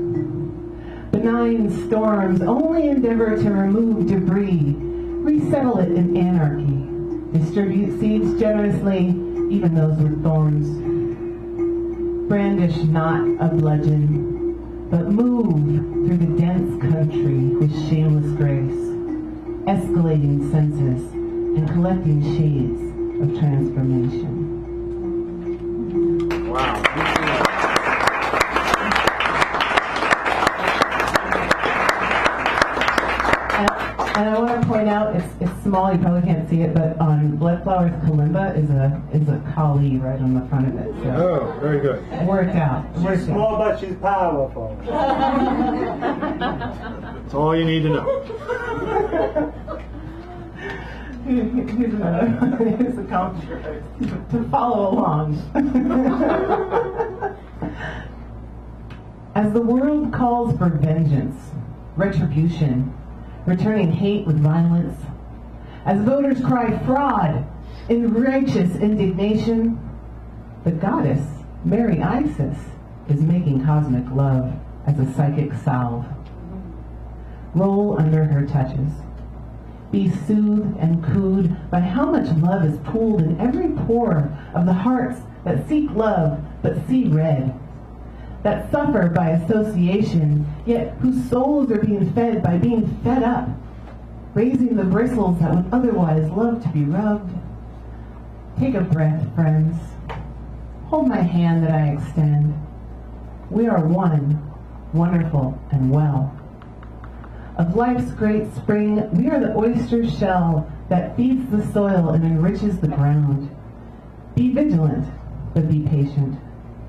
Benign storms only endeavor to remove debris, resettle it in anarchy, distribute seeds generously, even those with thorns. Brandish not a bludgeon, but move through the dense country with shameless grace, escalating senses and collecting shades of transformation. Wow. And I want to point out, it's small, you probably can't see it, but on Bloodflower's kalimba is a Kali right on the front of it. So Oh, very good. worked out. She's small, but she's powerful. That's all you need to know. Here's another one. Here's a commentary to follow along. As the world calls for vengeance, retribution, returning hate with violence, as voters cry fraud in righteous indignation, the goddess, Mary Isis, is making cosmic love as a psychic salve. Roll under her touches. Be soothed and cooed by how much love is pooled in every pore of the hearts that seek love but see red, that suffer by association, yet whose souls are being fed by being fed up, raising the bristles that would otherwise love to be rubbed. Take a breath, friends. Hold my hand that I extend. We are one, wonderful and well. Of life's great spring, we are the oyster shell that feeds the soil and enriches the ground. Be vigilant, but be patient.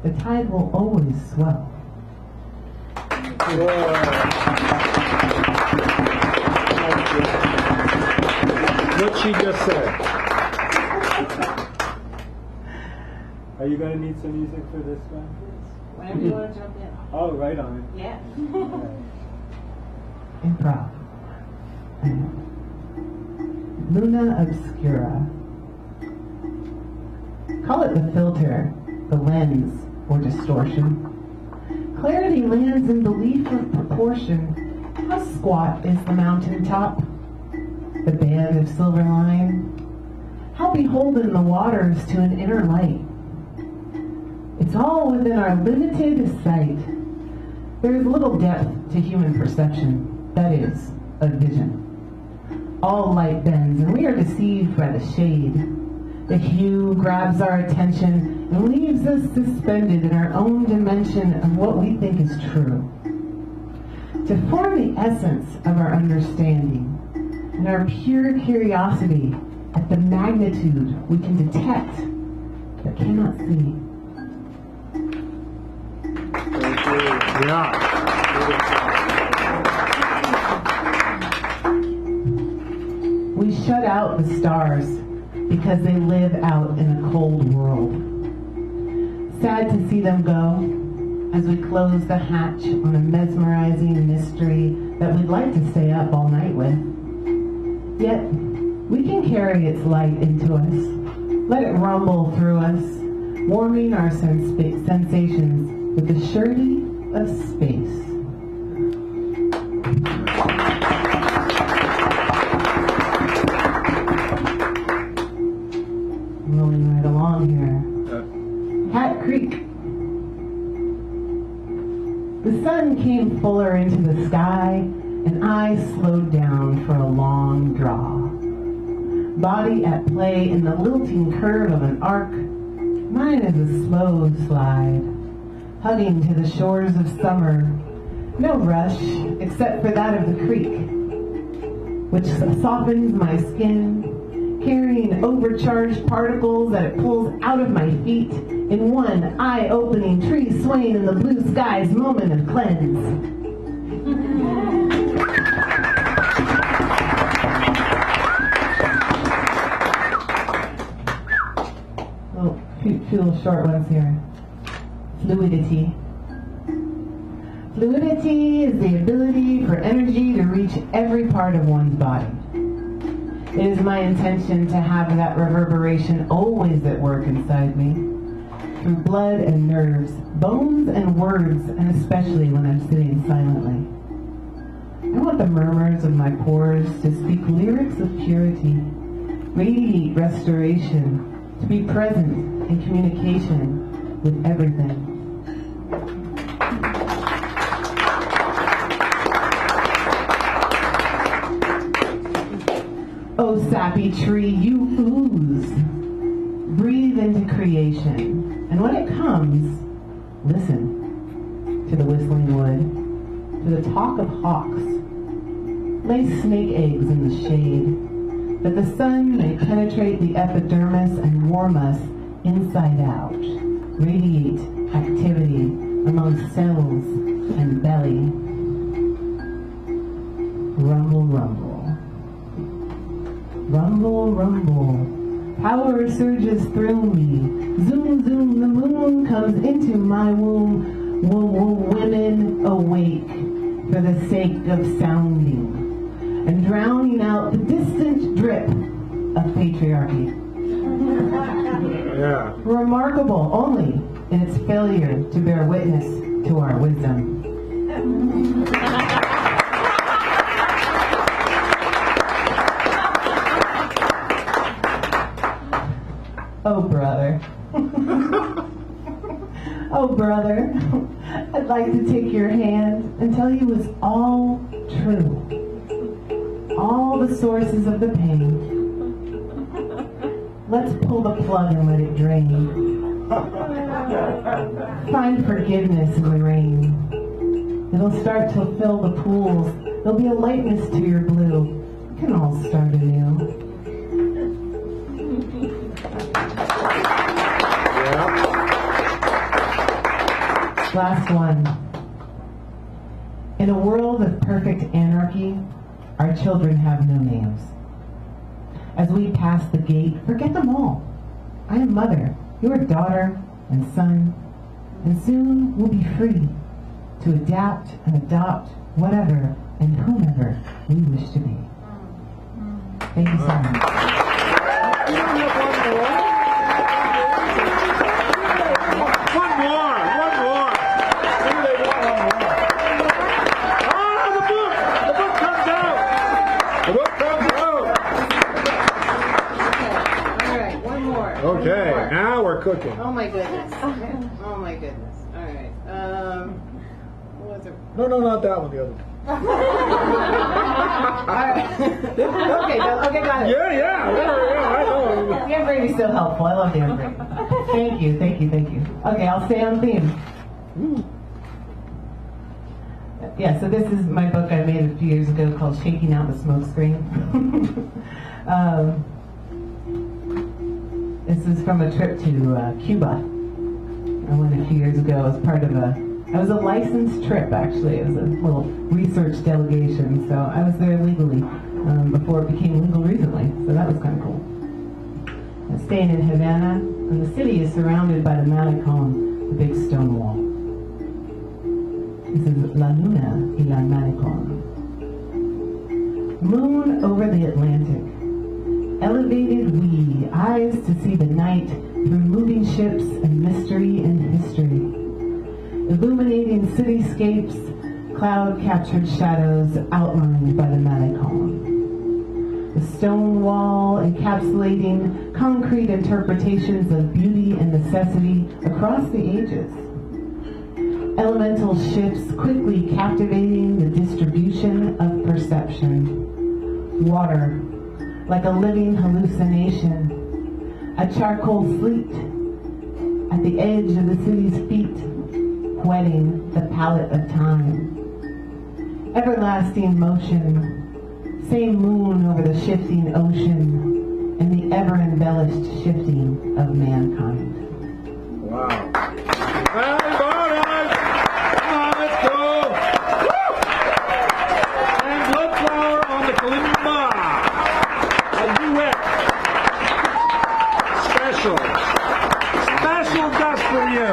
The tide will always swell. What she just said. Are you going to need some music for this one? Whenever you want to jump in. Oh, right on. Yeah. Improv. Luna obscura. Call it the filter, the lens, or distortion. Clarity lands in belief of proportion. How squat is the mountaintop? The band of silver line? How beholden the waters to an inner light? It's all within our limited sight. There is little depth to human perception, that is, of vision. All light bends, and we are deceived by the shade. The hue grabs our attention and leaves us suspended in our own dimension of what we think is true. To form the essence of our understanding and our pure curiosity at the magnitude we can detect but cannot see. Yeah. We shut out the stars because they live out in a cold world. Sad to see them go as we close the hatch on a mesmerizing mystery that we'd like to stay up all night with. Yet, we can carry its light into us, let it rumble through us, warming our sensations with the surety of space. Rolling right along here. Hat Creek. The sun came fuller into the sky, and I slowed down for a long draw. Body at play in the lilting curve of an arc, mine is a slow slide, hugging to the shores of summer. No rush, except for that of the creek, which softens my skin, carrying overcharged particles that it pulls out of my feet in one eye-opening tree swaying in the blue sky's moment of cleanse. Oh, few little short ones here. Fluidity. Fluidity is the ability for energy to reach every part of one's body. It is my intention to have that reverberation always at work inside me, through blood and nerves, bones and words, and especially when I'm sitting silently. I want the murmurs of my pores to speak lyrics of purity, radiate restoration, to be present in communication with everything. Oh, sappy tree, you ooze. Breathe into creation. And when it comes, listen to the whistling wood, to the talk of hawks. Lay snake eggs in the shade, that the sun may penetrate the epidermis and warm us inside out. Radiate activity among cells and belly. Rumble, rumble. Rumble, rumble. Power surges through me. Zoom, zoom, the moon comes into my womb. Women awake for the sake of sounding and drowning out the distant drip of patriarchy. Yeah. Remarkable only in its failure to bear witness to our wisdom. Oh, brother. Oh, brother. I'd like to take your hand and tell you it's all true. All the sources of the pain. Let's pull the plug and let it drain. Find forgiveness in the rain. It'll start to fill the pools. There'll be a lightness to your blue. We can all start anew. Last one. In a world of perfect anarchy, our children have no names. As we pass the gate, forget them all. I am mother, your daughter and son, and soon we'll be free to adapt and adopt whatever and whomever we wish to be. Thank you so much. One more. Maybe they want one more. Ah, the book! The book comes out! The book comes out! All right, one more. Okay, now we're cooking. Oh my goodness. Oh my goodness. All right. What was it? No, not that one, the other one. Okay, got it. Yeah, I know. Dan Brady's so helpful. I love Dan Brady. Thank you. Okay, I'll stay on theme. Yeah, so this is my book I made a few years ago called Shaking Out the Smoke Screen. This is from a trip to Cuba. I went a few years ago as part of it was a licensed trip, actually. It was a little research delegation, so I was there legally before it became legal recently, so that was kind of cool. I'm staying in Havana, and the city is surrounded by the Malecon, the big stone wall. This is La Luna y la Malecon. Moon over the Atlantic. Elevated we, eyes to see the night through moving ships and mystery and history. Illuminating cityscapes, cloud-captured shadows outlined by the Malecon. The stone wall encapsulating concrete interpretations of beauty and necessity across the ages. Elemental ships quickly captivating the distribution of perception. Water, like a living hallucination. A charcoal fleet at the edge of the city's feet, wetting the palette of time. Everlasting motion, same moon over the shifting ocean, and the ever-embellished shifting of mankind. Wow. Everybody! Come on, let's go! Woo! And blood flower on the kalimba. A duet. Special just for you.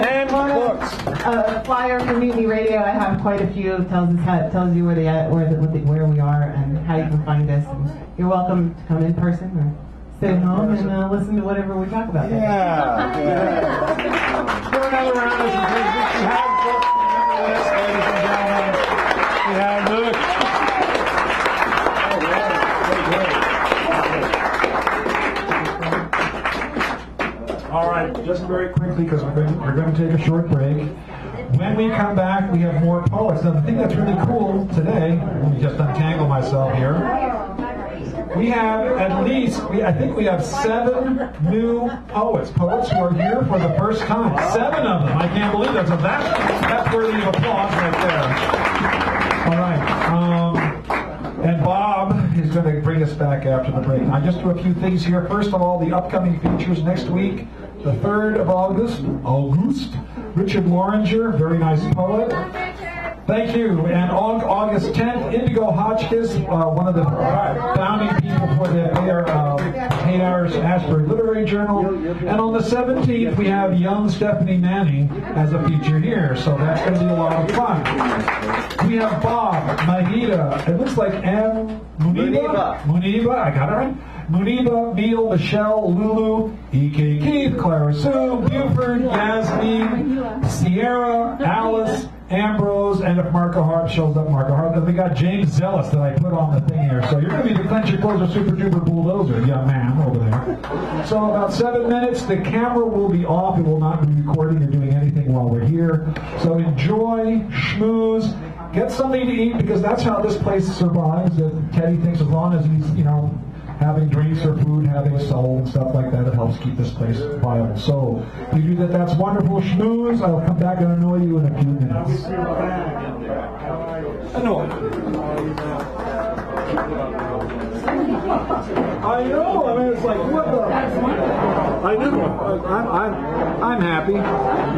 And books. A flyer for Mutiny Radio. I have quite a few. It tells you where where we are and how you can find us. And you're welcome to come in person or sit at home and listen to whatever we talk about. Yeah. Do another round of statistics. We have books. Remember this, ladies and gentlemen. We have books. All right, just very quickly, because we're going to take a short break. When we come back, we have more poets. Now, the thing that's really cool today, let me just untangle myself here. We have at least, I think we have 7 new poets who are here for the first time. 7 of them. I can't believe that. So that's worthy of applause right there. All right. And Bob is going to bring us back after the break. I just do a few things here. First of all, the upcoming features next week, the 3rd of August, Richard Loringer, very nice poet. Thank you. And on August 10th, Indigo Hotchkiss, one of the founding people for the 8 Hours Ashbury Literary Journal. And on the 17th, we have young Stephanie Manning as a feature here. So that's going to be a lot of fun. We have Bob, Mahida, it looks like Muniba, I got it right? Muniba, Neil, Michelle, Lulu, E.K. Keith, Clara Sue, Buford, Yasmin, Sierra, Alice, Ambrose, and if Marco Hart shows up, Marco Hart. Then we got James Zealous that I put on the thing here. So you're going to be the Clench Your Closer Super Duper Bulldozer, young man over there. So about 7 minutes, the camera will be off. It will not be recording or doing anything while we're here. So enjoy, schmooze, get something to eat because that's how this place survives. Teddy thinks as long as he's, having drinks or food, having soul and stuff like that, it helps keep this place viable. So if you do that, that's wonderful. Schmooze. I'll come back and annoy you in a few minutes. Annoy. I know. I mean, it's like what the. That's wonderful. I know. I'm happy.